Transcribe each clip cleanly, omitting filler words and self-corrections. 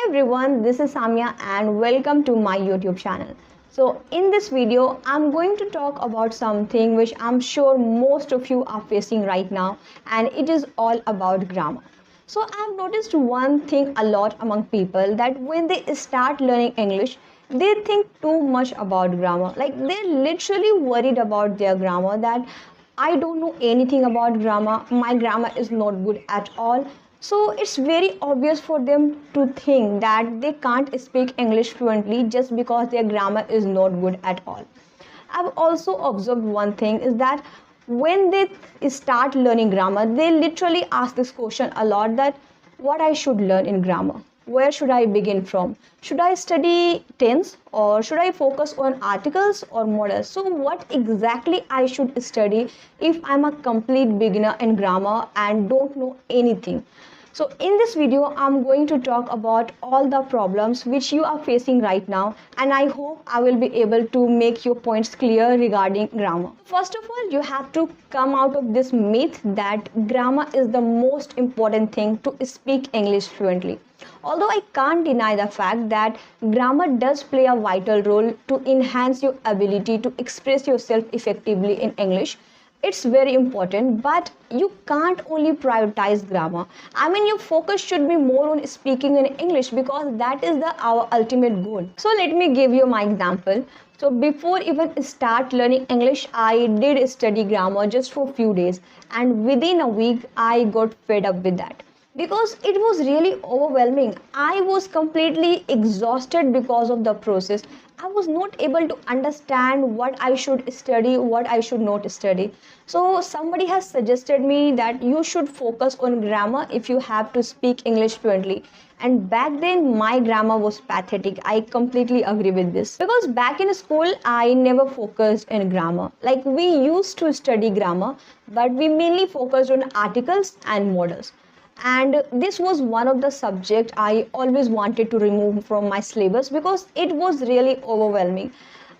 everyone, this is Samya and welcome to my YouTube channel. So in this video, I'm going to talk about something which I'm sure most of you are facing right now, and it is all about grammar. So I've noticed one thing a lot among people, that when they start learning English, they think too much about grammar. Like they're literally worried about their grammar, that I don't know anything about grammar, my grammar is not good at all. So it's very obvious for them to think that they can't speak English fluently just because their grammar is not good at all. I've also observed one thing is that when they start learning grammar, they literally ask this question a lot, that what I should learn in grammar. Where should I begin from? Should I study tense, or should I focus on articles or modals? So what exactly I should study if I'm a complete beginner in grammar and don't know anything? So in this video, I'm going to talk about all the problems which you are facing right now, and I hope I will be able to make your points clear regarding grammar. First of all, you have to come out of this myth that grammar is the most important thing to speak English fluently. Although I can't deny the fact that grammar does play a vital role to enhance your ability to express yourself effectively in English, it's very important, but you can't only prioritize grammar. I mean, your focus should be more on speaking in English, because that is our ultimate goal. So let me give you my example. So before even start learning English, I did study grammar just for a few days, and within a week I got fed up with that, because it was really overwhelming. I was completely exhausted because of the process. I was not able to understand what I should study, what I should not study. So somebody has suggested me that you should focus on grammar if you have to speak English fluently. And back then my grammar was pathetic. I completely agree with this, because back in school I never focused in grammar. Like we used to study grammar, but we mainly focused on articles and modals, and this was one of the subject I always wanted to remove from my syllabus because it was really overwhelming.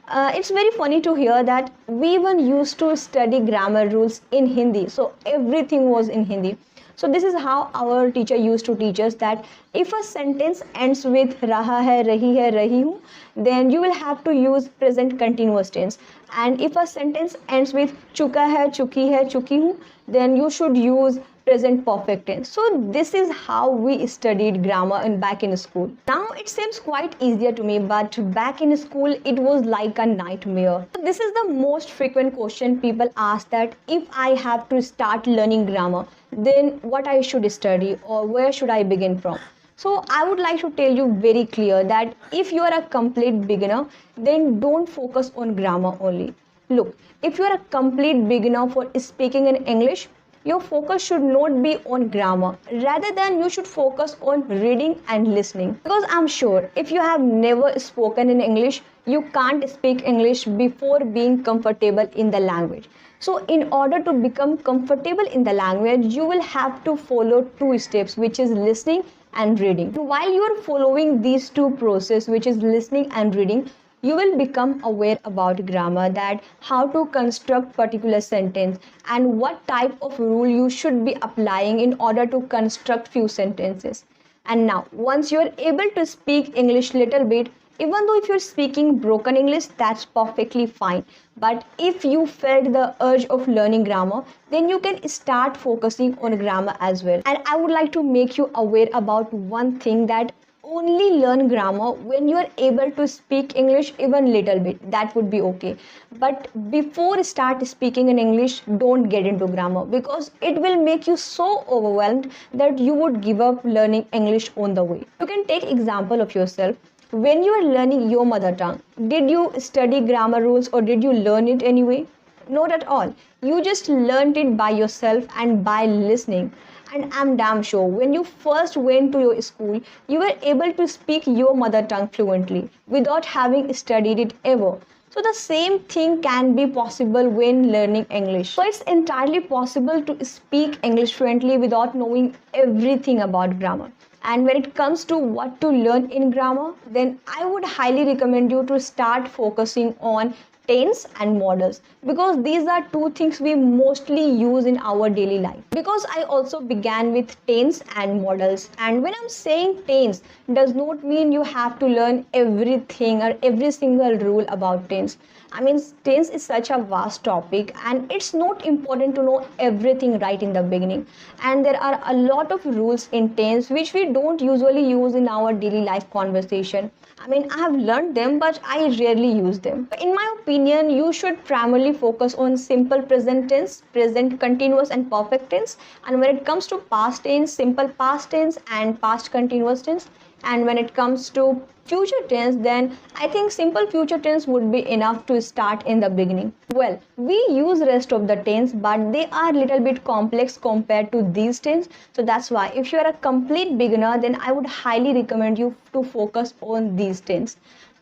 It's very funny to hear that we even used to study grammar rules in Hindi, so everything was in Hindi. So this is how our teacher used to teach us, that if a sentence ends with raha hai, rahi hu, then you will have to use present continuous tense. And if a sentence ends with chuka hai, chuki hu, then you should use present perfect tense. So this is how we studied grammar back in school. Now it seems quite easier to me, but back in school it was like a nightmare. So this is the most frequent question people ask, that if I have to start learning grammar, then what I should study or where should I begin from? So I would like to tell you very clear that if you are a complete beginner, then don't focus on grammar only. Look, if you are a complete beginner for speaking in English, your focus should not be on grammar. Rather than you should focus on reading and listening. Because I'm sure if you have never spoken in English, you can't speak English before being comfortable in the language. So in order to become comfortable in the language, you will have to follow two steps, which is listening and reading. While you are following these two processes, which is listening and reading, you will become aware about grammar, that how to construct particular sentence and what type of rule you should be applying in order to construct few sentences. And now once you are able to speak English little bit, even though if you're speaking broken English, that's perfectly fine. But if you felt the urge of learning grammar, then you can start focusing on grammar as well. And I would like to make you aware about one thing, that only learn grammar when you are able to speak English even little bit. That would be okay. But before start speaking in English, don't get into grammar, because it will make you so overwhelmed that you would give up learning English on the way. You can take example of yourself. When you are learning your mother tongue, did you study grammar rules or did you learn it anyway? Not at all. You just learned it by yourself and by listening. And I'm damn sure when you first went to your school, you were able to speak your mother tongue fluently without having studied it ever. So the same thing can be possible when learning English. So it's entirely possible to speak English fluently without knowing everything about grammar. And when it comes to what to learn in grammar, then I would highly recommend you to start focusing on tense and models, because these are two things we mostly use in our daily life. Because I also began with tense and models, and when I'm saying tense does not mean you have to learn everything or every single rule about tense. I mean, tense is such a vast topic, and it's not important to know everything right in the beginning. And there are a lot of rules in tense which we don't usually use in our daily life conversation. I mean, I have learned them, but I rarely use them. In my opinion, you should primarily focus on simple present tense, present continuous, and perfect tense. And when it comes to past tense, simple past tense and past continuous tense. And when it comes to future tense, then I think simple future tense would be enough to start in the beginning. Well, we use rest of the tense, but they are little bit complex compared to these tense. So that's why if you are a complete beginner, then I would highly recommend you to focus on these tense.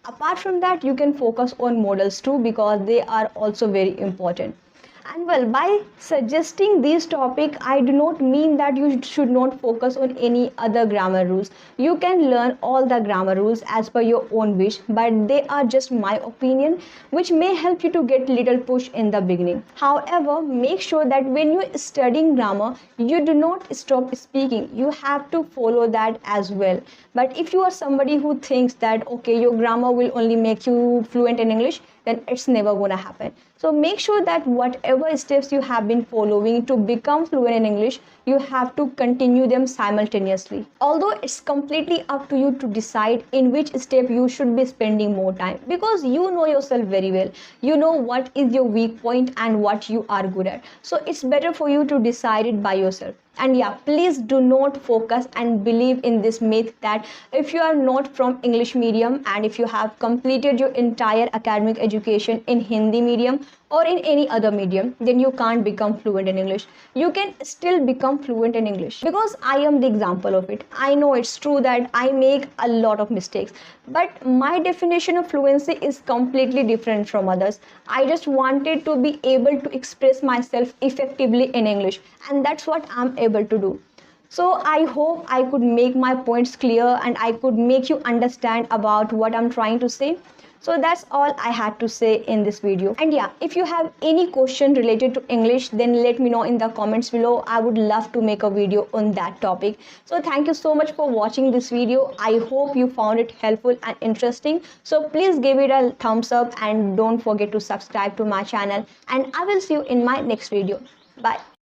Apart from that, you can focus on models too, because they are also very important. And well, by suggesting this topic, I do not mean that you should not focus on any other grammar rules. You can learn all the grammar rules as per your own wish, but they are just my opinion, which may help you to get little push in the beginning. However, make sure that when you are studying grammar, you do not stop speaking. You have to follow that as well. But if you are somebody who thinks that okay, your grammar will only make you fluent in English, then it's never gonna happen. So make sure that whatever steps you have been following to become fluent in English, you have to continue them simultaneously. Although it's completely up to you to decide in which step you should be spending more time, because you know yourself very well. You know what is your weak point and what you are good at. So it's better for you to decide it by yourself. And yeah, please do not focus and believe in this myth that if you are not from English medium and if you have completed your entire academic education in Hindi medium or in any other medium, then you can't become fluent in English. You can still become fluent in English, because I am the example of it. I know it's true that I make a lot of mistakes, but my definition of fluency is completely different from others. I just wanted to be able to express myself effectively in English, and that's what I'm able to do. So I hope I could make my points clear and I could make you understand about what I'm trying to say. So that's all I had to say in this video. And yeah, if you have any question related to English, then let me know in the comments below. I would love to make a video on that topic. So thank you so much for watching this video. I hope you found it helpful and interesting. So please give it a thumbs up and don't forget to subscribe to my channel. And I will see you in my next video. Bye.